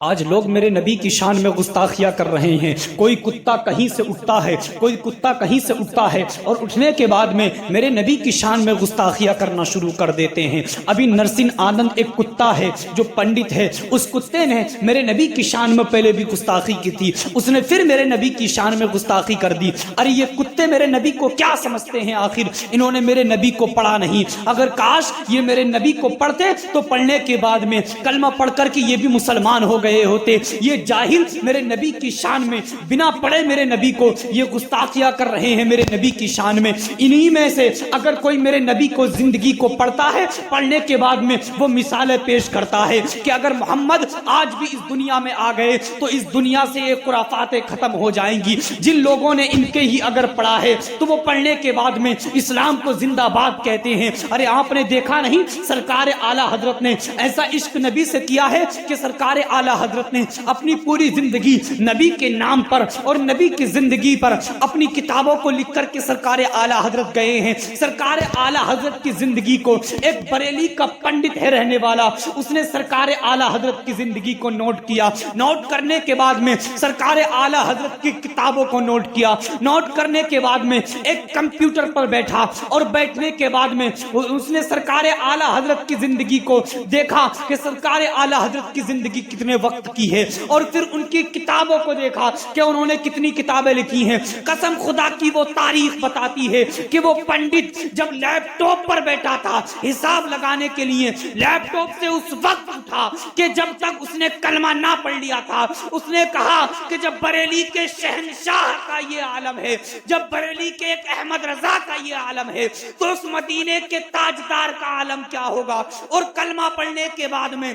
آج لوگ میرے نبی کی شان میں گستاخیاں کر رہے ہیں. کوئی کتا کہیں سے اٹھتا ہے، کوئی کتا کہیں سے اٹھتا ہے اور اٹھنے کے بعد میں میرے نبی کی شان میں گستاخیاں کرنا شروع کر دیتے ہیں. ابھی نرسن آنند ایک کتا ہے جو پنڈت ہے، اس کتے نے میرے نبی کی شان میں پہلے بھی گستاخی کی تھی، اس نے پھر میرے نبی کی شان میں گستاخی کر دی. ارے یہ کتے میرے نبی کو کیا سمجھتے ہیں؟ آخر انہوں نے میرے نبی کو پڑھا نہیں. اگر کاش یہ میرے نبی کو پڑھتے تو پڑھنے کے بعد میں کلمہ پڑھ کر کے یہ بھی مسلمان ہو گئے ہوتے. یہ جاہل میرے نبی کی شان میں بنا پڑھے میرے نبی کو یہ گستاخیاں کر رہے ہیں میرے نبی کی شان میں. انہی میں سے اگر کوئی میرے نبی کو زندگی کو پڑھتا ہے، پڑھنے کے بعد میں وہ مثالیں پیش کرتا ہے کہ اگر محمد آج بھی اس دنیا میں آ گئے تو اس دنیا سے یہ خرافاتیں ختم ہو جائیں گی. جن لوگوں نے ان کے ہی اگر پڑھا ہے تو وہ پڑھنے کے بعد میں اسلام کو زندہ باد کہتے ہیں. ارے آپ نے دیکھا نہیں سرکار اعلی حضرت نے ایسا عشق نبی سے کیا ہے کہ سرکار اعلی حضرت نے اپنی پوری زندگی نبی کے نام پر اور نبی کی زندگی پر اپنی کتابوں کو لکھ کر کے سرکار اعلی حضرت گئے ہیں. سرکار اعلی حضرت کی زندگی کو ایک بریلی کا پنڈت ہے رہنے والا، اس نے سرکار اعلی حضرت کی زندگی کو نوٹ کیا. نوٹ کرنے کے بعد میں سرکار اعلی حضرت کی کتابوں کو نوٹ کیا. نوٹ کرنے کے بعد میں ایک کمپیوٹر پر بیٹھا اور بیٹھنے کے بعد میں اس نے سرکار اعلی حضرت کی زندگی کو دیکھا کہ سرکار اعلی حضرت کی زندگی کتنے وقت کی ہے، اور پھر ان کی کتابوں کو دیکھا کہ انہوں نے کتنی کتابیں لکھی ہیں. قسم خدا کی وہ تاریخ بتاتی ہے کہ وہ پنڈت جب لیپ ٹاپ پر بیٹھا تھا حساب لگانے کے لیے، لیپ ٹاپ سے اس وقت اٹھا کہ جب تک اس نے کلمہ نہ پڑھ لیا تھا. اس نے کہا کہ جب بریلی کے شہنشاہ کا یہ عالم ہے، جب بریلی کے ایک احمد رضا کا یہ عالم ہے تو اس مدینے کے تاجدار کا عالم کیا ہوگا. اور کلمہ پڑھنے کے بعد میں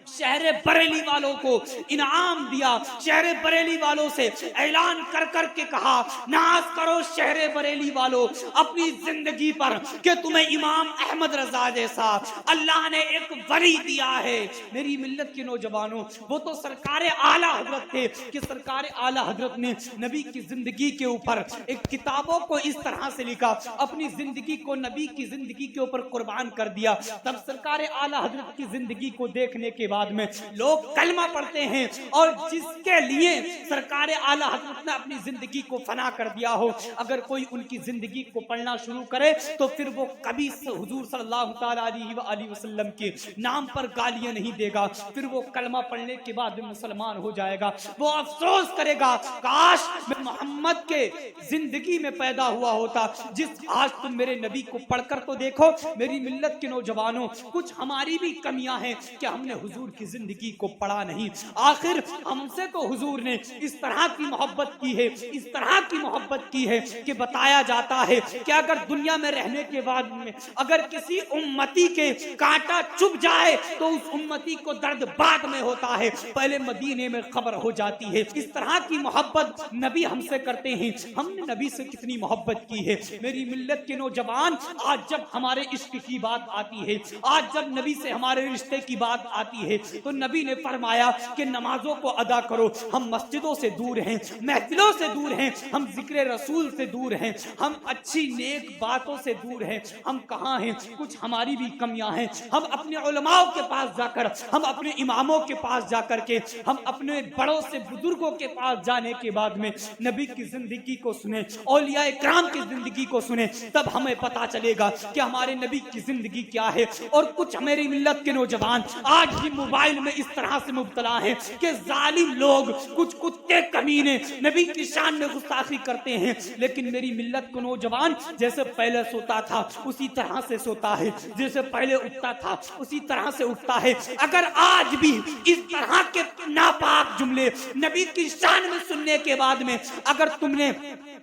شہر بریلی والوں کو انعام دیا. شہر بریلی والوں سے اعلان کر کر کے کہا ناز کرو شہر بریلی والوں اپنی زندگی پر کہ تمہیں امام احمد رضا جیسا اللہ نے ایک ولی دیا ہے. میری ملت کے نوجوانوں، وہ تو سرکار اعلی حضرت تھے کہ سرکار اعلی حضرت نے نبی کی زندگی کے اوپر ایک کتابوں کو اس طرح سے لکھا، اپنی زندگی کو نبی کی زندگی کے اوپر قربان کر دیا. تب سرکار اعلی حضرت کی زندگی کو دیکھنے کے بعد میں لوگ کلمہ پڑھتے ہیں، اور جس کے لیے سرکار اعلی حضرت نے اپنی زندگی کو فنا کر دیا ہو، اگر کوئی ان کی زندگی کو پڑھنا شروع کرے تو پھر وہ کبھی حضور صلی اللہ تعالی علیہ وآلہ وسلم کے نام پر گالیاں نہیں دے گا. پھر وہ کلمہ پڑھنے کے بعد مسلمان ہو جائے گا. وہ افسوس کرے گا کاش میں محمد کے زندگی میں پیدا ہوا ہوتا. جس آج تم میرے نبی کو پڑھ کر تو دیکھو میری ملت کے نوجوانوں، کچھ ہماری بھی کمیاں ہیں کہ ہم نے حضور کی زندگی کو پڑھا نہیں. آخر ہم سے تو حضور نے اس طرح کی محبت کی ہے، اس طرح کی محبت کی ہے کہ بتایا جاتا ہے کہ اگر دنیا میں رہنے کے بعد میں اگر کسی امتی کے کانٹا چبھ جائے تو اس امتی کو درد بعد میں ہوتا ہے، پہلے مدینے میں خبر ہو جاتی ہے. اس طرح کی محبت نبی ہم سے کرتے ہیں. ہم نے نبی سے کتنی محبت کی ہے. میری ملت کے نوجوان، آج جب ہمارے عشق کی بات آتی ہے، آج جب نبی سے ہمارے رشتے کی بات آتی ہے تو نبی نے فرمایا کہ نمازوں کو ادا کرو. ہم مسجدوں سے دور ہیں، محفلوں سے دور ہیں، ہم ذکر رسول سے دور ہیں، ہم اچھی نیک باتوں سے دور ہیں. ہم کہاں ہیں؟ کچھ ہماری بھی کمیاں ہیں. ہم اپنے علماء کے پاس جا کر، ہم اپنے اماموں کے پاس جا کر کے، ہم اپنے بڑوں سے بزرگوں کے پاس جانے کے بعد میں نبی کی زندگی کو سنیں، اولیاء کرام کی زندگی کو سنیں، تب ہمیں پتا چلے گا کہ ہمارے نبی کی زندگی کیا ہے. اور کچھ میری ملت کے نوجوان آج بھی موبائل میں اس طرح سے مبتلا ہیں کہ ظالم لوگ، کچھ کتے کمینے نبی کی شان میں گستاخی کرتے ہیں. لیکن میری ملت کو نوجوان، جیسے پہلے سوتا تھا اسی طرح سے سوتا ہے، جیسے پہلے اٹھتا تھا اسی طرح سے اٹھتا ہے. اگر آج بھی اس طرح کے ناپاک جملے نبی کی شان میں سننے کے بعد میں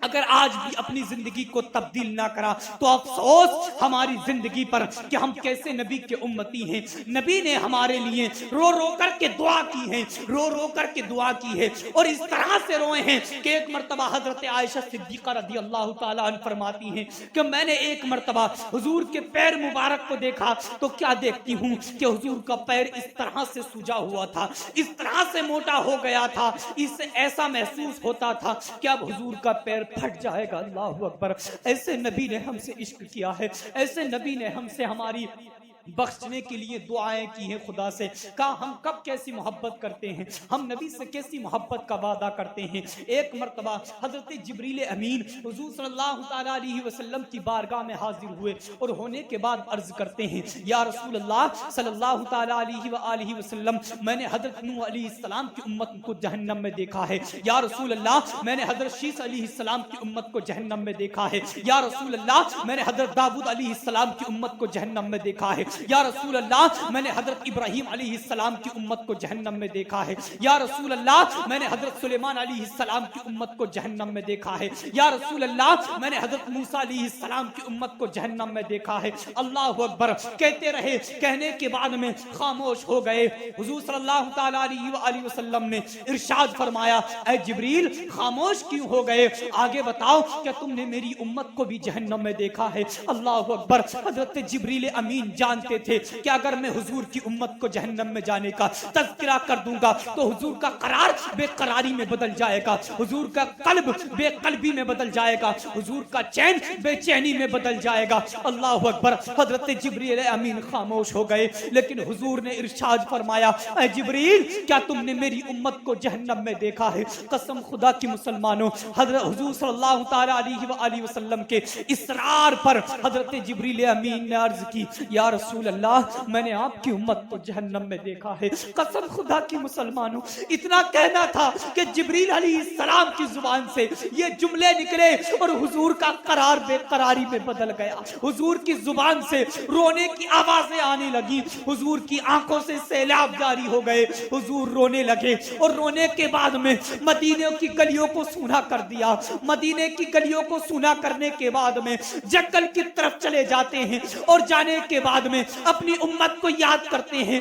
اگر آج بھی اپنی زندگی کو تبدیل نہ کرا تو افسوس ہماری زندگی پر کہ ہم کیسے نبی کے امتی ہیں. نبی نے ہمارے لیے رو رو کر کے دعا کی ہے، رو رو کر کے دعا کی ہے، اور اس طرح سے روئے ہیں کہ ایک مرتبہ حضرت عائشہ صدیقہ رضی اللہ تعالیٰ عنہ فرماتی ہیں کہ میں نے ایک مرتبہ حضور کے پیر مبارک کو دیکھا تو کیا دیکھتی ہوں کہ حضور کا پیر اس طرح سے سجا ہوا تھا، اس طرح سے موٹا ہو گیا تھا. اس سے ایسا محسوس ہوتا تھا کہ اب حضور کا پیر پھٹ جائے گا. اللہ اکبر! ایسے نبی نے ہم سے عشق کیا ہے، ایسے نبی نے ہم سے ہماری بخشنے کے لیے دعائیں کی ہیں خدا سے، کہا ہم کب کیسی محبت کرتے ہیں، ہم نبی سے کیسی محبت کا وعدہ کرتے ہیں۔ ایک مرتبہ حضرت جبریل امین حضور صلی اللہ تعالیٰ علیہ وسلم کی بارگاہ میں حاضر ہوئے اور ہونے کے بعد عرض کرتے ہیں یا رسول اللہ صلی اللہ تعالیٰ علیہ وآلہ وسلم، میں نے حضرت نوح علیہ السلام کی امت کو جہنم میں دیکھا ہے، یا رسول اللہ میں نے حضرت شیس علیہ السلام کی امت کو جہنم میں دیکھا ہے، یا رسول اللہ میں نے حضرت داؤد علیہ السلام کی امت کو جہنم میں دیکھا ہے، یا رسول اللہ میں نے حضرت ابراہیم علیہ السلام کی امت کو جہنم میں دیکھا ہے، یا رسول اللہ میں نے حضرت سلیمان علیہ السلام کی امت کو جہنم میں دیکھا ہے، یا رسول اللہ میں نے حضرت موسیٰ علیہ السلام کی امت کو جہنم میں دیکھا ہے۔ اللہ اکبر کہتے رہے، کہنے کے بعد میں خاموش ہو گئے۔ حضور صلی اللہ تعالیٰ علیہ وآلہ وسلم نے ارشاد فرمایا اے جبریل خاموش کیوں ہو گئے، آگے بتاؤ کہ تم نے میری امت کو بھی جہنم میں دیکھا ہے۔ اللہ اکبر، حضرت جبریل امین جانتے تھے کہ اگر میں حضور کی امت کو جہنم میں جانے کا تذکرہ کر دوں گا تو حضور کا قرار بے قراری میں بدل جائے گا، حضور کا قلب بے قلبی میں بدل جائے گا، حضور کا چین بے چینی میں بدل جائے گا۔ اللہ اکبر، حضرت جبریل امین خاموش ہو گئے، لیکن حضور نے ارشاد فرمایا اے جبریل کیا تم نے میری امت کو جہنم میں دیکھا ہے؟ قسم خدا کی مسلمانوں، حضرت حضور صلی اللہ تعالیٰ علیہ وآلہ وسلم کے اصرار پر حضرت جبریل امین نے عرض کی یا رسول اللہ میں نے آپ کی امت کو جہنم میں دیکھا ہے۔ قسم خدا کی مسلمانوں، اتنا کہنا تھا کہ جبریل علیہ السلام کی زبان سے یہ جملے نکلے اور حضور کا قرار بے قراری میں بدل گیا، حضور کی زبان سے رونے کی آوازیں آنے لگی، حضور کی آنکھوں سے سیلاب جاری ہو گئے، حضور رونے لگے اور رونے کے بعد میں مدینے کی گلیوں کو سونا کر دیا۔ مدینے کی گلیوں کو سونا کرنے کے بعد میں جنگل کی طرف چلے جاتے ہیں اور جانے کے بعد میں اپنی امت کو یاد کرتے ہیں۔